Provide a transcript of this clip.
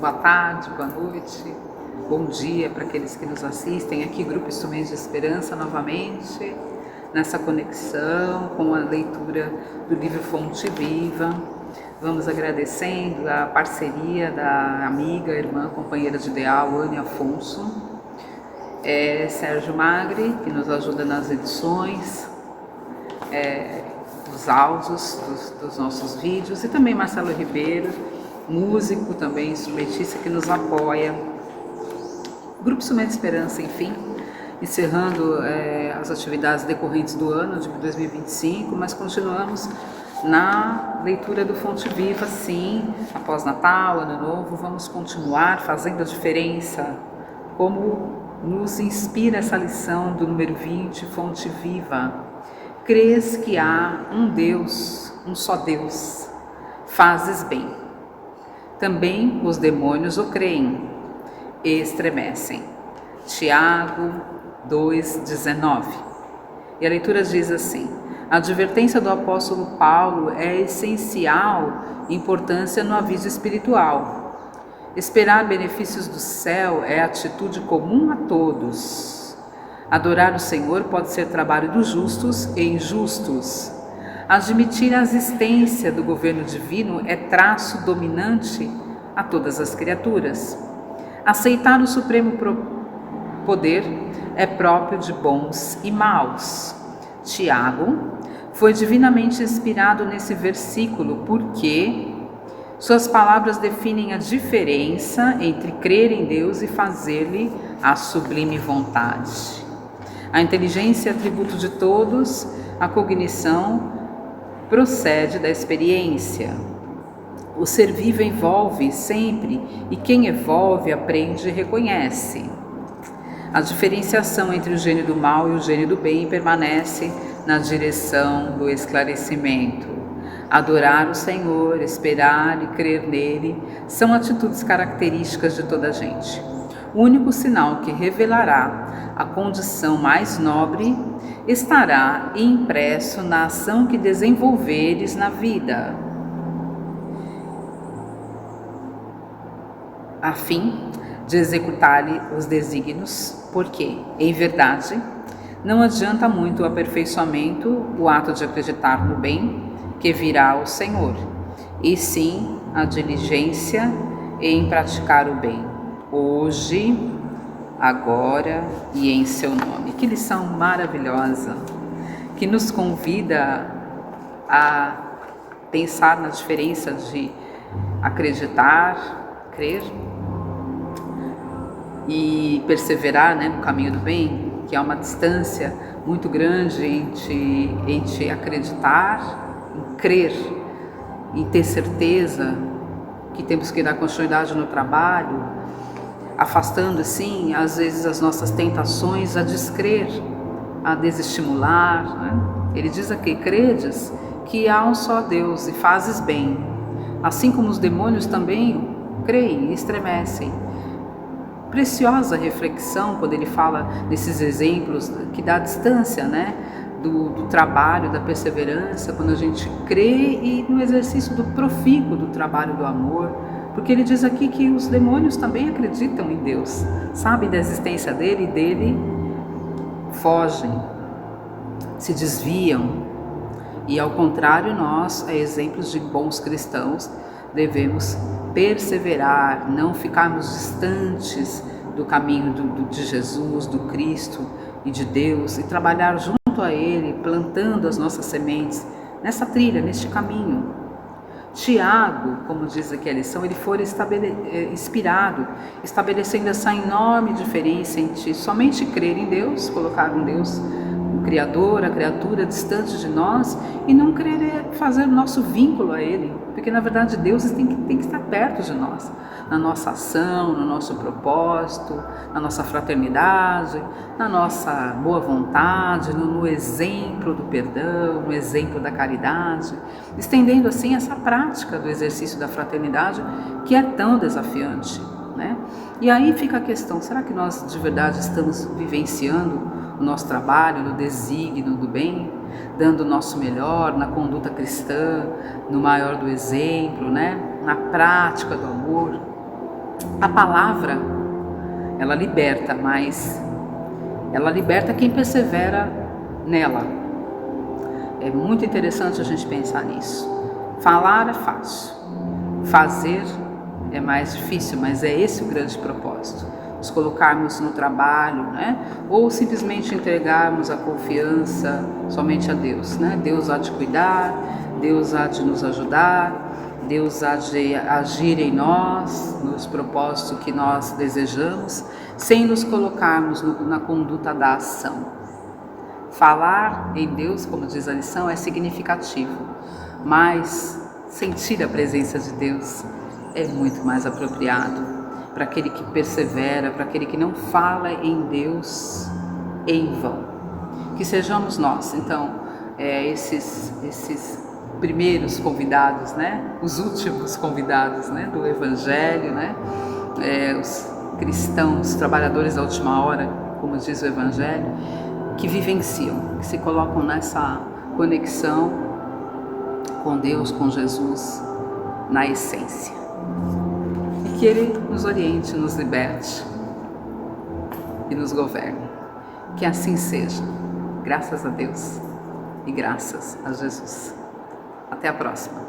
boa tarde, boa noite, bom dia para aqueles que nos assistem aqui, Grupo Instrumentos de Esperança, novamente, nessa conexão com a leitura do livro Fonte Viva. Vamos agradecendo a parceria da amiga, irmã, companheira de ideal, Anne Afonso, Sérgio Magri, que nos ajuda nas edições, dos áudios dos nossos vídeos, e também Marcelo Ribeiro, músico também, instrumentista, que nos apoia. Grupo Instrumento de Esperança, enfim, encerrando as atividades decorrentes do ano de 2025, mas continuamos na leitura do Fonte Viva, sim, após Natal, Ano Novo, vamos continuar fazendo a diferença, como nos inspira essa lição do número 20, Fonte Viva. Crês que há um Deus, um só Deus, fazes bem. Também os demônios o creem e estremecem. Tiago 2,19. E a leitura diz assim: a advertência do apóstolo Paulo é essencial importância no aviso espiritual. Esperar benefícios do céu é atitude comum a todos. Adorar o Senhor pode ser trabalho dos justos e injustos. Admitir a existência do governo divino é traço dominante a todas as criaturas. Aceitar o supremo poder é próprio de bons e maus. Tiago foi divinamente inspirado nesse versículo porque suas palavras definem a diferença entre crer em Deus e fazer-lhe a sublime vontade. A inteligência é atributo de todos, a cognição procede da experiência. O ser vivo envolve sempre, e quem evolve aprende e reconhece. A diferenciação entre o gênio do mal e o gênio do bem permanece na direção do esclarecimento. Adorar o Senhor, esperar e crer nele são atitudes características de toda a gente. O único sinal que revelará a condição mais nobre estará impresso na ação que desenvolveres na vida, a fim de executar-lhe os desígnios, porque, em verdade, não adianta muito o aperfeiçoamento, o ato de acreditar no bem que virá ao Senhor, e sim a diligência em praticar o bem, hoje, agora e em seu nome. Que lição maravilhosa, que nos convida a pensar na diferença de acreditar, crer e perseverar, no caminho do bem, que há uma distância muito grande entre acreditar, em crer, em ter certeza que temos que dar continuidade no trabalho, afastando, assim, às vezes as nossas tentações a descrer, a desestimular. Ele diz aqui: credes que há um só Deus e fazes bem, assim como os demônios também creem e estremecem. Preciosa reflexão quando ele fala desses exemplos que dá distância, do trabalho, da perseverança, quando a gente crê, e no exercício do profícuo do trabalho do amor, porque ele diz aqui que os demônios também acreditam em Deus, sabem da existência dele e dele fogem, se desviam, e ao contrário, nós, a exemplos de bons cristãos, devemos perseverar, não ficarmos distantes do caminho de Jesus, do Cristo e de Deus, e trabalhar junto a Ele, plantando as nossas sementes nessa trilha, neste caminho. Tiago, como diz aqui a lição, ele foi inspirado, estabelecendo essa enorme diferença entre somente crer em Deus, colocar um Deus, o Criador, a criatura distante de nós, e não querer fazer o nosso vínculo a Ele, porque na verdade Deus tem que estar perto de nós, na nossa ação, no nosso propósito, na nossa fraternidade, na nossa boa vontade, no exemplo do perdão, no exemplo da caridade, estendendo assim essa prática do exercício da fraternidade que é tão desafiante, E aí fica a questão: será que nós de verdade estamos vivenciando o nosso trabalho no desígnio do bem, dando o nosso melhor na conduta cristã, no maior do exemplo, na prática do amor? A palavra, ela liberta, mas ela liberta quem persevera nela. É muito interessante a gente pensar nisso. Falar é fácil, fazer é mais difícil, mas é esse o grande propósito. Nos colocarmos no trabalho, né? Ou simplesmente entregarmos a confiança somente a Deus, né? Deus há de cuidar, Deus há de nos ajudar, Deus há de agir em nós, nos propósitos que nós desejamos, sem nos colocarmos na conduta da ação. Falar em Deus, como diz a lição, é significativo, mas sentir a presença de Deus é muito mais apropriado para aquele que persevera, para aquele que não fala em Deus em vão. Que sejamos nós, então, esses primeiros convidados, né? Os últimos convidados, né? Do Evangelho, né? Os cristãos, trabalhadores da última hora, como diz o Evangelho, que vivenciam, que se colocam nessa conexão com Deus, com Jesus, na essência. E que Ele nos oriente, nos liberte e nos governe. Que assim seja, graças a Deus e graças a Jesus. Até a próxima.